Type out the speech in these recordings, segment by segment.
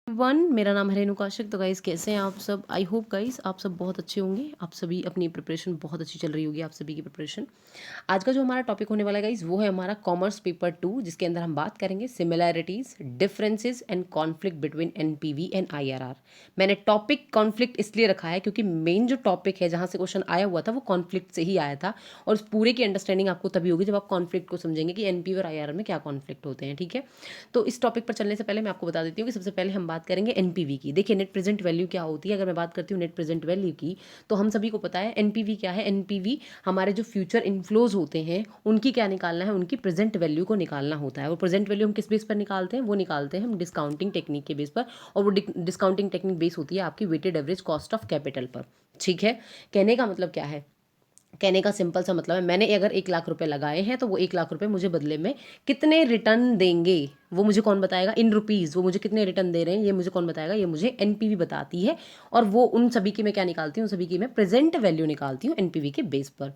One मेरा नाम है रेणु कौशिक। तो गाइस कैसे हैं आप सब? आई होप गाइस आप सब बहुत अच्छे होंगे। आप सभी अपनी प्रिपरेशन बहुत अच्छी चल रही होगी, आप सभी की प्रिपरेशन। आज का जो हमारा टॉपिक होने वाला है गाइस वो है हमारा कॉमर्स पेपर 2, जिसके अंदर हम बात करेंगे similarities, differences and conflict between NPV and IRR. मैंने टॉपिक कॉन्फ्लिक्ट इसलिए रखा है क्योंकि मेन जो टॉपिक है जहाँ से क्वेश्चन आया हुआ था वो कॉन्फ्लिक्ट से ही आया था, और उस पूरे की अंडरस्टैंडिंग आपको तभी होगी जब आप कॉन्फ्लिक्ट को समझेंगे कि एनपीवी और आईआरआर में क्या कॉन्फ्लिक्ट होते हैं। ठीक है, तो इस टॉपिक पर चलने से पहले मैं आपको बता देती हूँ कि सबसे पहले हम बात करेंगे एनपीवी की। देखिए नेट प्रेजेंट वैल्यू क्या होती है। अगर मैं बात करती हूँ नेट प्रेजेंट वैल्यू की, तो हम सभी को पता है एनपीवी क्या है। एनपीवी हमारे जो फ्यूचर इनफ्लोज होते हैं उनकी क्या निकालना है, उनकी प्रेजेंट वैल्यू को निकालना होता है। और प्रेजेंट वैल्यू हम किस बेस पर निकालते हैं? वो निकालते हैं हम डिस्काउंटिंग टेक्निक के बेस पर, और वो डिस्काउंटिंग टेक्निक बेस होती है आपकी weighted average cost of capital पर। ठीक है, कहने का मतलब क्या है? कहने का सिंपल सा मतलब है, मैंने अगर 1 लाख रुपए लगाए हैं तो वो 1 लाख रुपए मुझे बदले में कितने रिटर्न देंगे वो मुझे कौन बताएगा? इन रुपीज़ वो मुझे कितने रिटर्न दे रहे हैं ये मुझे कौन बताएगा? ये मुझे एनपीवी बताती है। और वो उन सभी की मैं क्या निकालती हूँ? उन सभी की मैं प्रेजेंट वैल्यू निकालती हूँ एनपीवी के बेस पर।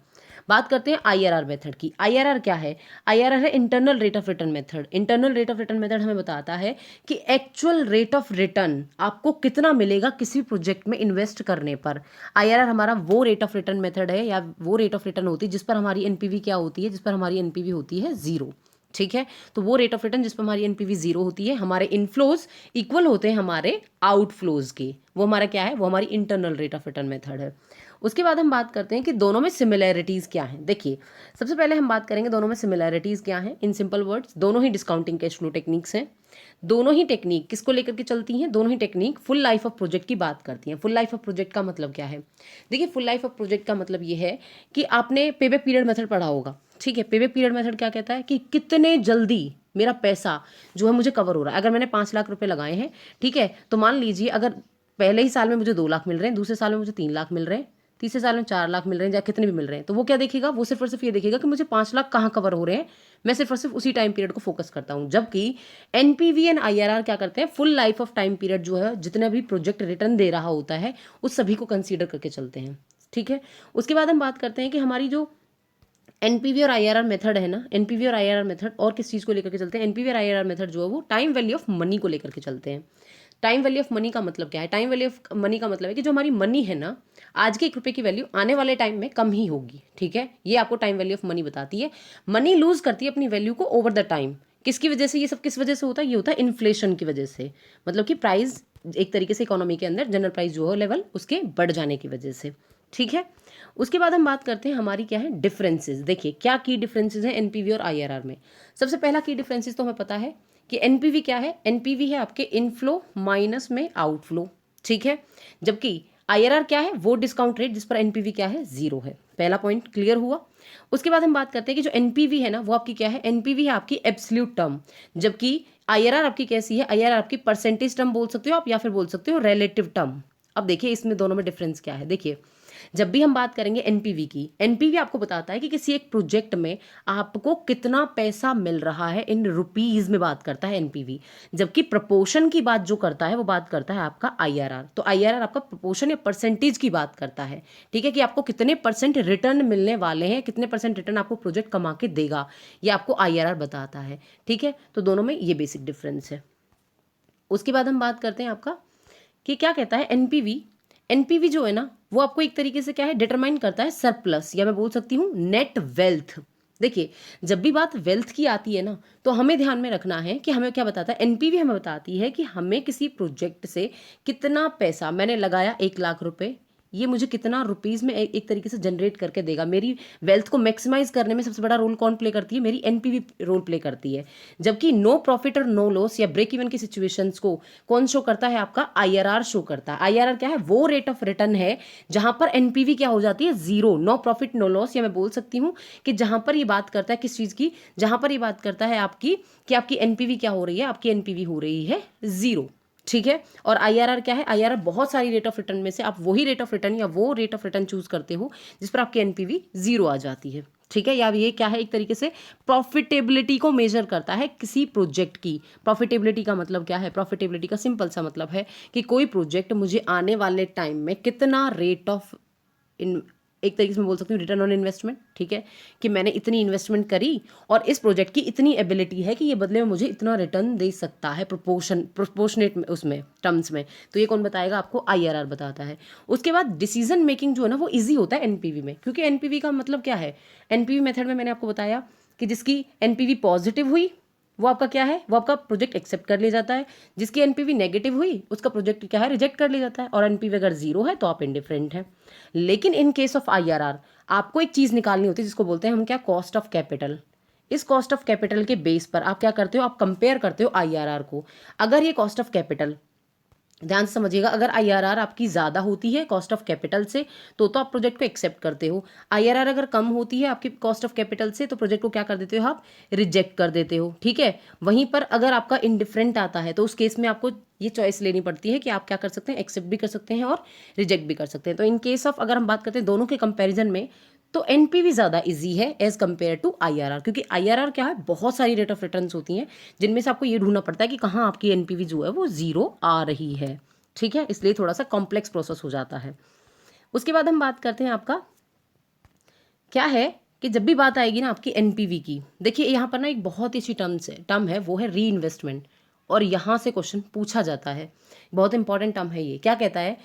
बात करते हैं आईआरआर मेथड की। आईआरआर क्या है? आईआरआर है internal rate of return method. Internal rate of return method हमें बताता है कि एक्चुअल रेट ऑफ रिटर्न आपको कितना मिलेगा किसी प्रोजेक्ट में इन्वेस्ट करने पर। आईआरआर हमारा वो रेट ऑफ रिटर्न मेथड है या वो रेट ऑफ रिटर्न होती है जिस पर हमारी एनपीवी क्या होती है? जिस पर हमारी एनपीवी होती है जीरो। ठीक है, तो वो रेट ऑफ रिटर्न जिस पर हमारी एनपीवी जीरो होती है, हमारे इनफ्लोज इक्वल होते हैं हमारे आउटफ्लोज के, वो हमारा क्या है? वो हमारी internal rate of return method है। उसके बाद हम बात करते हैं कि दोनों में सिमिलैरिटीज़ क्या हैं। देखिए सबसे पहले हम बात करेंगे दोनों में सिमिलैरिटीज़ क्या हैं। इन सिंपल वर्ड्स, दोनों ही डिस्काउंटिंग कैश फ्लो टेक्निक्स हैं। दोनों ही टेक्निक किसको लेकर के चलती हैं? दोनों ही technique full life of project की बात करती हैं। फुल लाइफ ऑफ प्रोजेक्ट का मतलब क्या है? देखिए फुल लाइफ ऑफ प्रोजेक्ट का मतलब ये है कि आपने पेबैक पीरियड मेथड पढ़ा होगा। ठीक है, पेबैक पीरियड मेथड क्या कहता है कि कितने जल्दी मेरा पैसा जो है मुझे कवर हो रहा है। अगर मैंने 5 लाख रुपए लगाए हैं, ठीक है, तो मान लीजिए अगर पहले ही साल में मुझे 2 लाख मिल रहे हैं, दूसरे साल में मुझे 3 लाख मिल रहे हैं, तीसरे साल में 4 लाख मिल रहे हैं, या कितने भी मिल रहे हैं, तो वो क्या देखेगा? वो सिर्फ और सिर्फ ये देखेगा कि मुझे 5 लाख कहाँ कवर हो रहे हैं। मैं सिर्फ और सिर्फ उसी टाइम पीरियड को फोकस करता हूँ। जबकि एनपीवी एंड आईआरआर क्या करते हैं? Full life of time period जो है, जितना भी प्रोजेक्ट रिटर्न दे रहा होता है उस सभी को कंसीडर करके चलते हैं। ठीक है, उसके बाद हम बात करते हैं कि हमारी जो एनपीवी और आईआरआर मेथड है ना, एनपीवी और आईआरआर मेथड और किस चीज़ को लेकर के चलते हैं? एनपीवी और आईआरआर मेथड जो है वो टाइम वैल्यू ऑफ मनी को लेकर के चलते हैं। टाइम वैल्यू ऑफ मनी का मतलब क्या है? टाइम वैल्यू ऑफ मनी का मतलब है कि जो हमारी मनी है ना, आज के 1 रुपए की वैल्यू आने वाले टाइम में कम ही होगी। ठीक है, ये आपको टाइम वैल्यू ऑफ मनी बताती है। मनी लूज करती है अपनी वैल्यू को ओवर द टाइम। किसकी वजह से? ये सब किस वजह से होता है? ये होता है इन्फ्लेशन की वजह से। मतलब कि प्राइस एक तरीके से इकोनॉमी के अंदर जनरल प्राइस जो है लेवल उसके बढ़ जाने की वजह से। ठीक है, उसके बाद हम बात करते हैं हमारी क्या है? डिफरेंसेस। देखिए क्या की डिफरेंसेस हैं एनपीवी और आईआरआर में। सबसे पहला की डिफरेंसेस तो हमें पता है कि एनपीवी क्या है? एनपीवी है आपके इनफ्लो माइनस में आउटफ्लो। ठीक है, जबकि आईआरआर क्या है? वो डिस्काउंट रेट जिस पर एनपीवी क्या है? जीरो है। पहला पॉइंट क्लियर हुआ। उसके बाद हम बात करते हैं कि जो एनपीवी है ना वो आपकी क्या है? एनपीवी है आपकी एब्सोल्यूट टर्म, जबकि आईआरआर आपकी कैसी है? आईआरआर आपकी परसेंटेज टर्म बोल सकते हो आप, या फिर बोल सकते हो रिलेटिव टर्म। अब देखिए इसमें दोनों में डिफरेंस क्या है। देखिए जब भी हम बात करेंगे एनपीवी की, एनपीवी आपको बताता है कि किसी एक प्रोजेक्ट में आपको कितना पैसा मिल रहा है, इन रुपीज में बात करता है एनपीवी। जबकि प्रपोर्शन की बात जो करता है वो बात करता है आपका आईआरआर। तो आईआरआर आपका प्रपोर्शन या परसेंटेज की बात करता है। ठीक है, कि आपको कितने परसेंट रिटर्न मिलने वाले हैं, कितने परसेंट रिटर्न आपको प्रोजेक्ट कमा के देगा, ये आपको आईआरआर बताता है। ठीक है, तो दोनों में ये बेसिक डिफरेंस है। उसके बाद हम बात करते हैं आपका कि क्या कहता है एनपीवी। एनपीवी जो है ना वो आपको एक तरीके से क्या है? डिटरमाइन करता है सरप्लस, या मैं बोल सकती हूँ नेट वेल्थ। देखिए जब भी बात वेल्थ की आती है ना, तो हमें ध्यान में रखना है कि हमें क्या बताता है? एनपीवी हमें बताती है कि हमें किसी प्रोजेक्ट से कितना पैसा मैंने लगाया, 1 लाख रुपए, ये मुझे कितना रुपीज़ में एक तरीके से जनरेट करके देगा। मेरी वेल्थ को मैक्सिमाइज करने में सबसे बड़ा रोल कौन प्ले करती है? मेरी एनपीवी रोल प्ले करती है। जबकि नो प्रॉफिट और नो लॉस या ब्रेक इवन की सिचुएशंस को कौन शो करता है? आपका आईआरआर शो करता है। आईआरआर क्या है? वो रेट ऑफ रिटर्न है जहां पर एनपीवी क्या हो जाती है? Zero, no profit no loss, या मैं बोल सकती हूँ कि जहां पर ये बात करता है किस चीज की? जहां पर ये बात करता है आपकी कि आपकी एनपीवी क्या हो रही है? आपकी एनपीवी हो रही है जीरो। ठीक है, और आईआरआर क्या है? आईआरआर बहुत सारी रेट ऑफ रिटर्न में से आप वही रेट ऑफ रिटर्न या वो रेट ऑफ रिटर्न चूज करते हो जिस पर आपकी एनपीवी जीरो आ जाती है। ठीक है, या ये क्या है? एक तरीके से प्रॉफिटेबिलिटी को मेजर करता है किसी प्रोजेक्ट की। प्रॉफिटेबिलिटी का मतलब क्या है? प्रॉफिटेबिलिटी का सिंपल सा मतलब है कि कोई प्रोजेक्ट मुझे आने वाले टाइम में कितना रेट ऑफ इन एक तरीके से मैं बोल सकती हूँ रिटर्न ऑन इन्वेस्टमेंट, ठीक है, कि मैंने इतनी इन्वेस्टमेंट करी और इस प्रोजेक्ट की इतनी एबिलिटी है कि ये बदले में मुझे इतना रिटर्न दे सकता है प्रोपोर्शनेट में, उसमें टर्म्स में। तो ये कौन बताएगा आपको? IRR बताता है। उसके बाद डिसीजन मेकिंग जो है ना वो ईजी होता है एनपीवी में, क्योंकि एनपीवी का मतलब क्या है? एनपीवी मेथड में मैंने आपको बताया कि जिसकी एनपीवी पॉजिटिव हुई वो आपका क्या है? वो आपका प्रोजेक्ट एक्सेप्ट कर लिया जाता है। जिसकी एनपीवी नेगेटिव हुई उसका प्रोजेक्ट क्या है? रिजेक्ट कर लिया जाता है। और एनपीवी अगर जीरो है तो आप इंडिफरेंट हैं। लेकिन इन केस ऑफ IRR आपको एक चीज़ निकालनी होती है जिसको बोलते हैं हम क्या? Cost of capital. इस कॉस्ट ऑफ कैपिटल के बेस पर आप क्या करते हो? आप कंपेयर करते हो IRR को। अगर ये कॉस्ट ऑफ कैपिटल, ध्यान से समझिएगा, अगर IRR आपकी ज़्यादा होती है कॉस्ट ऑफ कैपिटल से तो आप प्रोजेक्ट को एक्सेप्ट करते हो। IRR अगर कम होती है आपकी कॉस्ट ऑफ कैपिटल से तो प्रोजेक्ट को क्या कर देते हो? आप रिजेक्ट कर देते हो, ठीक है। वहीं पर अगर आपका इंडिफरेंट आता है तो उस केस में आपको ये चॉइस लेनी पड़ती है कि आप क्या कर सकते हैं? एक्सेप्ट भी कर सकते हैं और रिजेक्ट भी कर सकते हैं। तो इन केस ऑफ अगर हम बात करते हैं दोनों के कंपेरिजन में तो एनपीवी ज़्यादा इजी है एज कम्पेयर टू IRR, क्योंकि IRR क्या है? बहुत सारी रेट ऑफ रिटर्न्स होती हैं जिनमें से आपको ये ढूंढना पड़ता है कि कहाँ आपकी एनपीवी जो है वो जीरो आ रही है, ठीक है। इसलिए थोड़ा सा कॉम्प्लेक्स प्रोसेस हो जाता है। उसके बाद हम बात करते हैं आपका क्या है कि जब भी बात आएगी ना आपकी एनपीवी की, देखिए यहाँ पर ना एक बहुत ही अच्छी टर्म है वो है री इन्वेस्टमेंट, और यहाँ से क्वेश्चन पूछा जाता है। बहुत इंपॉर्टेंट टर्म है ये। क्या कहता है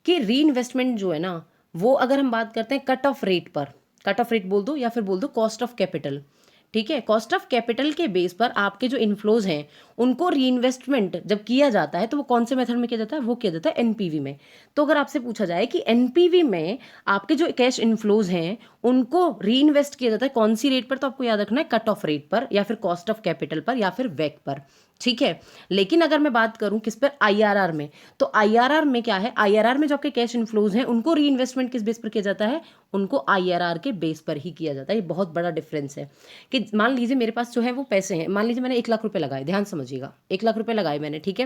कि री इन्वेस्टमेंट जो है ना वो अगर हम बात करते हैं कट ऑफ रेट पर, कट ऑफ रेट बोल दो या फिर बोल दो कॉस्ट ऑफ कैपिटल, ठीक है, कॉस्ट ऑफ कैपिटल के बेस पर आपके जो इनफ्लोज हैं उनको री इन्वेस्टमेंट जब किया जाता है तो वो कौन से मेथड में किया जाता है? वो किया जाता है एनपीवी में। तो अगर आपसे पूछा जाए कि एनपीवी में आपके जो कैश इनफ्लोज हैं उनको री इन्वेस्ट किया जाता है कौन सी रेट पर, तो आपको याद रखना है कट ऑफ रेट पर या फिर कॉस्ट ऑफ कैपिटल पर या फिर वैक पर, ठीक है। लेकिन अगर मैं बात करूं किस पर? IRR में, तो IRR में क्या है? IRR में जो आपके कैश इनफ्लोज हैं उनको री इन्वेस्टमेंट किस बेस पर किया जाता है? उनको IRR के बेस पर ही किया जाता है। ये बहुत बड़ा डिफरेंस है कि मान लीजिए मेरे पास जो है वो पैसे हैं, मान लीजिए मैंने 1 लाख रुपए लगाए, ध्यान समझिएगा, 1 लाख रुपए लगाए मैंने, ठीक है।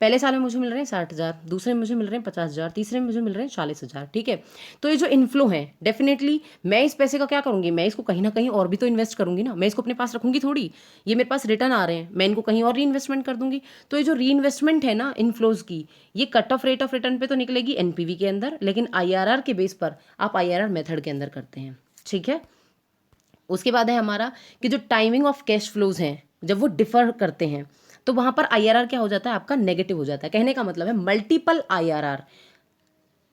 पहले साल में मुझे मिल रहे हैं 60,000, दूसरे में मुझे मिल रहे हैं 50,000, तीसरे में मुझे मिल रहे हैं 40,000, ठीक है। तो ये जो इनफ्लो है डेफिनेटली मैं इस पैसे का क्या करूंगी? मैं इसको कहीं ना कहीं और भी तो इन्वेस्ट करूंगी ना, मैं इसको अपने पास रखूंगी थोड़ी। ये मेरे पास रिटर्न आ रहे हैं, मैं इनको कहीं और री इन्वेस्टमेंट कर दूंगी। तो ये जो री इन्वेस्टमेंट है ना इनफ्लोज की, ये cut off rate of return पे तो निकलेगी एनपीवी के अंदर, लेकिन IRR के बेस पर आप IRR मेथड के अंदर करते हैं, ठीक है। उसके बाद है हमारा कि जो टाइमिंग ऑफ कैश फ्लोज हैं जब वो डिफर करते हैं तो वहां पर IRR क्या हो जाता है? आपका नेगेटिव हो जाता है। कहने का मतलब है मल्टीपल IRR,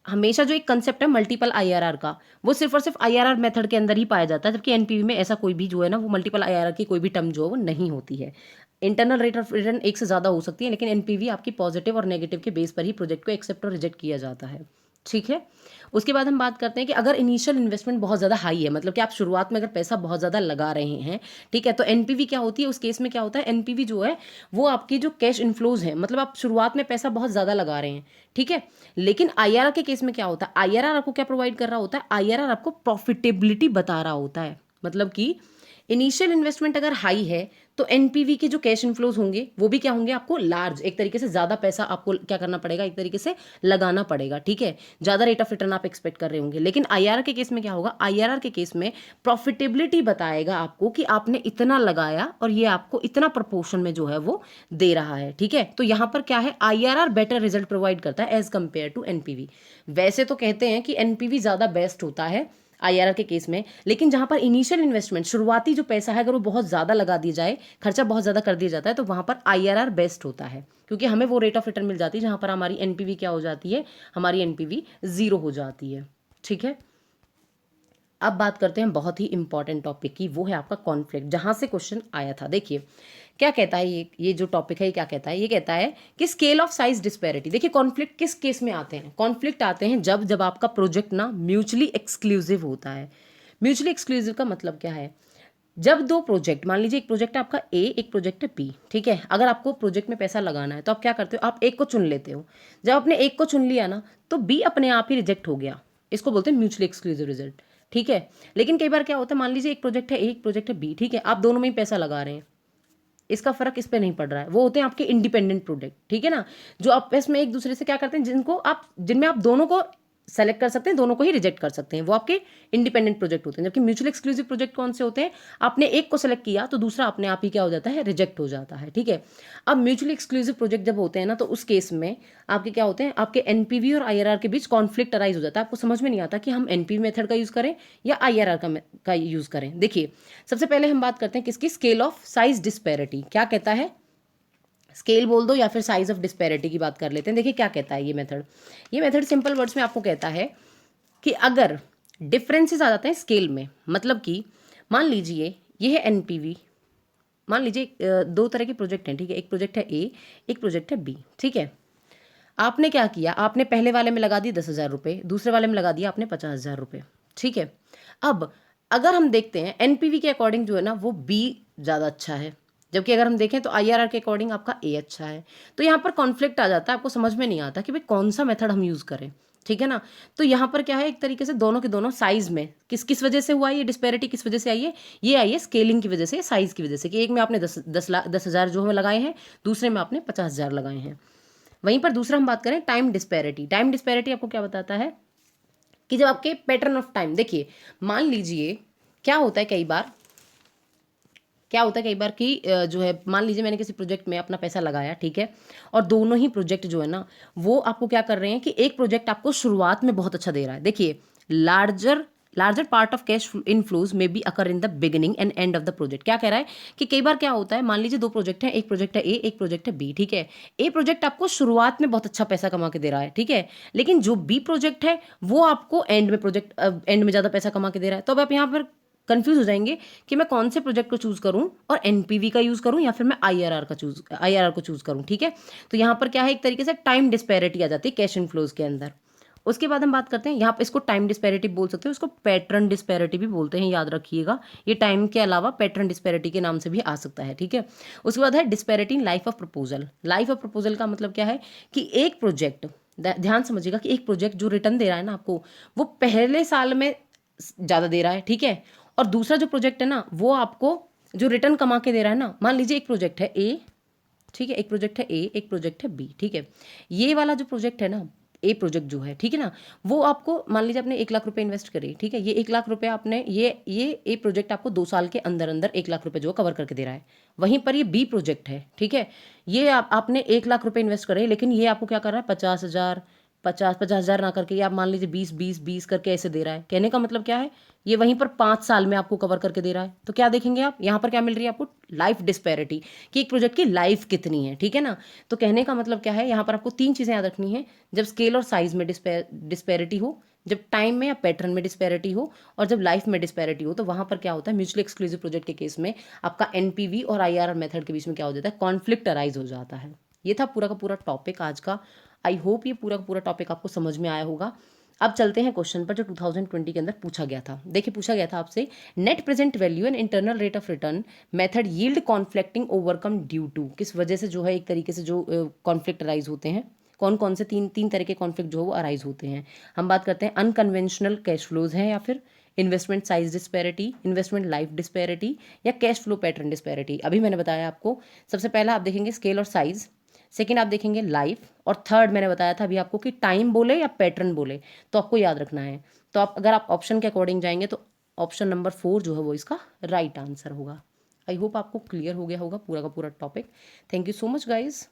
हमेशा जो एक कंसेप्ट है मल्टीपल IRR का वो सिर्फ और सिर्फ IRR मेथड के अंदर ही पाया जाता है, जबकि एनपीवी में ऐसा कोई भी जो है ना वो मल्टीपल IRR की कोई भी टर्म जो है वो नहीं होती है। इंटरनल रेट ऑफ रिटर्न एक से ज़्यादा हो सकती है, लेकिन एनपीवी आपकी पॉजिटिव और नेगेटिव के बेस पर ही प्रोजेक्ट को एक्सेप्ट और रिजेक्ट किया जाता है, ठीक है। उसके बाद हम बात करते हैं कि अगर इनिशियल इन्वेस्टमेंट बहुत ज़्यादा हाई है, मतलब कि आप शुरुआत में अगर पैसा बहुत ज़्यादा लगा रहे हैं, ठीक है, तो एनपीवी क्या होती है? उस केस में क्या होता है? एनपीवी जो है वो आपकी जो कैश इनफ्लोज है, मतलब आप शुरुआत में पैसा बहुत ज़्यादा लगा रहे हैं, ठीक है। लेकिन IRR के केस में क्या होता है? IRR आपको क्या प्रोवाइड कर रहा होता है? IRR आपको प्रॉफिटेबिलिटी बता रहा होता है। मतलब कि इनिशियल इन्वेस्टमेंट अगर हाई है तो एनपीवी के जो कैश इनफ्लोज होंगे वो भी क्या होंगे? आपको लार्ज, एक तरीके से ज़्यादा पैसा आपको क्या करना पड़ेगा? एक तरीके से लगाना पड़ेगा, ठीक है। ज़्यादा रेट ऑफ रिटर्न आप एक्सपेक्ट कर रहे होंगे। लेकिन IRR के केस में क्या होगा? IRR के केस में प्रॉफिटेबिलिटी बताएगा आपको कि आपने इतना लगाया और ये आपको इतना प्रपोर्शन में जो है वो दे रहा है, ठीक है। तो यहाँ पर क्या है? IRR बेटर रिजल्ट प्रोवाइड करता है एज कंपेयर टू एनपीवी। वैसे तो कहते हैं कि एनपीवी ज़्यादा बेस्ट होता है IRR के केस में, लेकिन जहां पर इनिशियल इन्वेस्टमेंट, शुरुआती जो पैसा है अगर वो बहुत ज़्यादा लगा दिया जाए, खर्चा बहुत ज़्यादा कर दिया जाता है, तो वहां पर IRR बेस्ट होता है, क्योंकि हमें वो रेट ऑफ रिटर्न मिल जाती है जहां पर हमारी एनपीवी क्या हो जाती है? हमारी एनपीवी जीरो हो जाती है, ठीक है। अब बात करते हैं बहुत ही इंपॉर्टेंट टॉपिक की, वो है आपका कॉन्फ्लिक्ट, जहां से क्वेश्चन आया था। देखिए क्या कहता है ये जो टॉपिक है ये क्या कहता है? ये कहता है कि स्केल ऑफ साइज डिस्पैरिटी। देखिए कॉन्फ्लिक्ट किस केस में आते हैं? कॉन्फ्लिक्ट आते हैं जब जब आपका प्रोजेक्ट ना म्यूचुअली एक्सक्लूसिव होता है। म्यूचुअली एक्सक्लूसिव का मतलब क्या है? जब दो प्रोजेक्ट, मान लीजिए एक प्रोजेक्ट है आपका ए, एक प्रोजेक्ट है बी, ठीक है। अगर आपको प्रोजेक्ट में पैसा लगाना है तो आप क्या करते हो? आप एक को चुन लेते हो। जब आपने एक को चुन लिया ना तो बी अपने आप ही रिजेक्ट हो गया। इसको बोलते हैं म्यूचुअली एक्सक्लूसिव रिजल्ट, ठीक है। लेकिन कई बार क्या होता है, मान लीजिए एक प्रोजेक्ट है ए, एक प्रोजेक्ट है बी, ठीक है, आप दोनों में ही पैसा लगा रहे हैं, इसका फर्क इस पे नहीं पड़ रहा है। वो होते हैं आपके इंडिपेंडेंट प्रोडक्ट, ठीक है ना, जो आपस में एक दूसरे से क्या करते हैं, जिनमें आप दोनों को सेलेक्ट कर सकते हैं, दोनों को ही रिजेक्ट कर सकते हैं, वो आपके इंडिपेंडेंट प्रोजेक्ट होते हैं। जबकि म्यूचुअल एक्सक्लूसिव प्रोजेक्ट कौन से होते हैं, आपने एक को सेलेक्ट किया तो दूसरा अपने आप ही क्या हो जाता है, रिजेक्ट हो जाता है, ठीक है। अब म्यूचुअली एक्सक्लूसिव प्रोजेक्ट जब होते हैं ना, तो उस केस में आपके क्या होते हैं, आपके एनपीवी और आईआरआर के बीच कॉन्फ्लिक्ट अराइज हो जाता है। आपको समझ में नहीं आता कि हम एनपीवी मेथड का यूज़ करें या आईआरआर का यूज़ करें। देखिए, सबसे पहले हम बात करते हैं किसकी, स्केल ऑफ साइज डिस्पैरिटी। क्या कहता है, स्केल बोल दो या फिर साइज ऑफ डिस्पैरिटी की बात कर लेते हैं। देखिए क्या कहता है ये मेथड सिंपल वर्ड्स में आपको कहता है कि अगर डिफरेंसेस आ जाते हैं स्केल में, मतलब कि मान लीजिए ये है एनपीवी, मान लीजिए दो तरह के प्रोजेक्ट हैं, ठीक है। एक प्रोजेक्ट है ए, एक प्रोजेक्ट है बी, ठीक है। आपने क्या किया, आपने पहले वाले में लगा दिए 10,000 रुपये, दूसरे वाले में लगा दिया आपने 50,000 रुपये, ठीक है। अब अगर हम देखते हैं एनपीवी के अकॉर्डिंग जो है ना, वो बी ज़्यादा अच्छा है, जबकि अगर हम देखें तो आईआरआर के अकॉर्डिंग आपका ए अच्छा है। तो यहाँ पर कॉन्फ्लिक्ट आ जाता है, आपको समझ में नहीं आता कि भाई कौन सा मेथड हम यूज़ करें, ठीक है ना। तो यहाँ पर क्या है, एक तरीके से दोनों के दोनों साइज में किस किस वजह से हुआ है ये डिस्पैरिटी, किस वजह से आई है, ये आई है स्केलिंग की वजह से, साइज की वजह से, कि एक में आपने 10,000 जो है लगाए हैं, दूसरे में आपने 50,000 लगाए हैं। वहीं पर दूसरा हम बात करें टाइम डिस्पैरिटी। टाइम डिस्पैरिटी आपको क्या बताता है कि जब आपके पैटर्न ऑफ टाइम, देखिए मान लीजिए क्या होता है कई बार, कि जो है मान लीजिए मैंने किसी प्रोजेक्ट में अपना पैसा लगाया, ठीक है, और दोनों ही प्रोजेक्ट जो है ना, वो आपको क्या कर रहे हैं कि एक प्रोजेक्ट आपको शुरुआत में बहुत अच्छा दे रहा है। देखिए larger part of cash inflows में be occur in the beginning and end of the project. क्या कह रहा है कि कई बार क्या होता है, मान लीजिए दो प्रोजेक्ट हैं, एक प्रोजेक्ट है ए, एक प्रोजेक्ट है बी, ठीक है। ए प्रोजेक्ट आपको शुरुआत में बहुत अच्छा पैसा कमा के दे रहा है, ठीक है, लेकिन जो बी प्रोजेक्ट है वो आपको एंड में ज़्यादा पैसा कमा के दे रहा है। तो अब आप यहाँ पर कंफ्यूज हो जाएंगे कि मैं कौन से प्रोजेक्ट को चूज करूं, और एनपीवी का यूज करूं या फिर मैं आईआरआर को चूज करूं, ठीक है। तो यहां पर क्या है, एक तरीके से टाइम डिस्पैरिटी आ जाती है कैश इनफ्लोज के अंदर। उसके बाद हम बात करते हैं, यहाँ पे इसको टाइम डिस्पैरिटी बोल सकते हैं, उसको पैटर्न डिस्पैरिटी भी बोलते हैं, याद रखिएगा। ये टाइम के अलावा पैटर्न डिस्पैरिटी के नाम से भी आ सकता है, ठीक है। उसके बाद है disparity in life of proposal. Life of proposal का मतलब क्या है कि एक प्रोजेक्ट, ध्यान समझिएगा, कि एक प्रोजेक्ट जो रिटर्न दे रहा है ना आपको, वो पहले साल में ज़्यादा दे रहा है, ठीक है, और दूसरा जो प्रोजेक्ट है ना, वो आपको जो रिटर्न कमा के दे रहा है ना, मान लीजिए एक प्रोजेक्ट है ए, ठीक है, एक प्रोजेक्ट है ए, एक प्रोजेक्ट है बी, ठीक है। ये वाला जो प्रोजेक्ट है ना, ए प्रोजेक्ट जो है, ठीक है ना, वो आपको मान लीजिए आपने 1 लाख रुपए इन्वेस्ट करे, ठीक है। ये 1 लाख रुपए आपने ये ए प्रोजेक्ट आपको 2 साल के अंदर अंदर 1 लाख रुपए जो कवर करके दे रहा है। वहीं पर ये बी प्रोजेक्ट है, ठीक है, ये आपने 1 लाख रुपए इन्वेस्ट करे, लेकिन ये आपको क्या कर रहा है, 50,000 50,000 ना करके ये आप मान लीजिए 20 करके ऐसे दे रहा है। कहने का मतलब क्या है, ये वहीं पर 5 साल में आपको कवर करके दे रहा है। तो क्या देखेंगे आप, यहाँ पर क्या मिल रही है आपको, लाइफ डिस्पैरिटी, कि एक प्रोजेक्ट की लाइफ कितनी है, ठीक है ना। तो कहने का मतलब क्या है, यहाँ पर आपको 3 चीज़ें याद रखनी है, जब स्केल और साइज में डिस्पैरिटी हो, जब टाइम में या पैटर्न में डिस्पैरिटी हो, और जब लाइफ में डिस्पैरिटी हो, तो वहाँ पर क्या होता है, म्यूचुअली एक्सक्लूसिव प्रोजेक्ट के केस में आपका एनपीवी और आईआरआर मेथड के बीच में क्या हो जाता है, कॉन्फ्लिक्ट अराइज हो जाता है। ये था पूरा का पूरा टॉपिक आज का। आई होप ये पूरा का पूरा टॉपिक आपको समझ में आया होगा। अब चलते हैं क्वेश्चन पर जो 2020 के अंदर पूछा गया था। देखिए पूछा गया था आपसे, net present value and internal rate of return method yield conflicting overcome due to, किस वजह से जो है एक तरीके से जो कॉन्फ्लिक्ट अराइज होते हैं, कौन कौन से तीन तरह के कॉन्फ्लिक्ट जो है वो अराइज होते हैं। हम बात करते हैं अनकन्वेंशनल कैश फ्लोज हैं, या फिर investment size disparity, investment life disparity, या कैश फ्लो पैटर्न डिस्पैरिटी। अभी मैंने बताया आपको, सबसे पहला आप देखेंगे स्केल और साइज, सेकेंड आप देखेंगे लाइफ, और थर्ड मैंने बताया था अभी आपको कि टाइम बोले या पैटर्न बोले, तो आपको याद रखना है। तो आप अगर आप ऑप्शन के अकॉर्डिंग जाएंगे तो ऑप्शन नंबर 4 जो है वो इसका राइट आंसर होगा। आई होप आपको क्लियर हो गया होगा पूरा का पूरा topic. Thank you so much guys.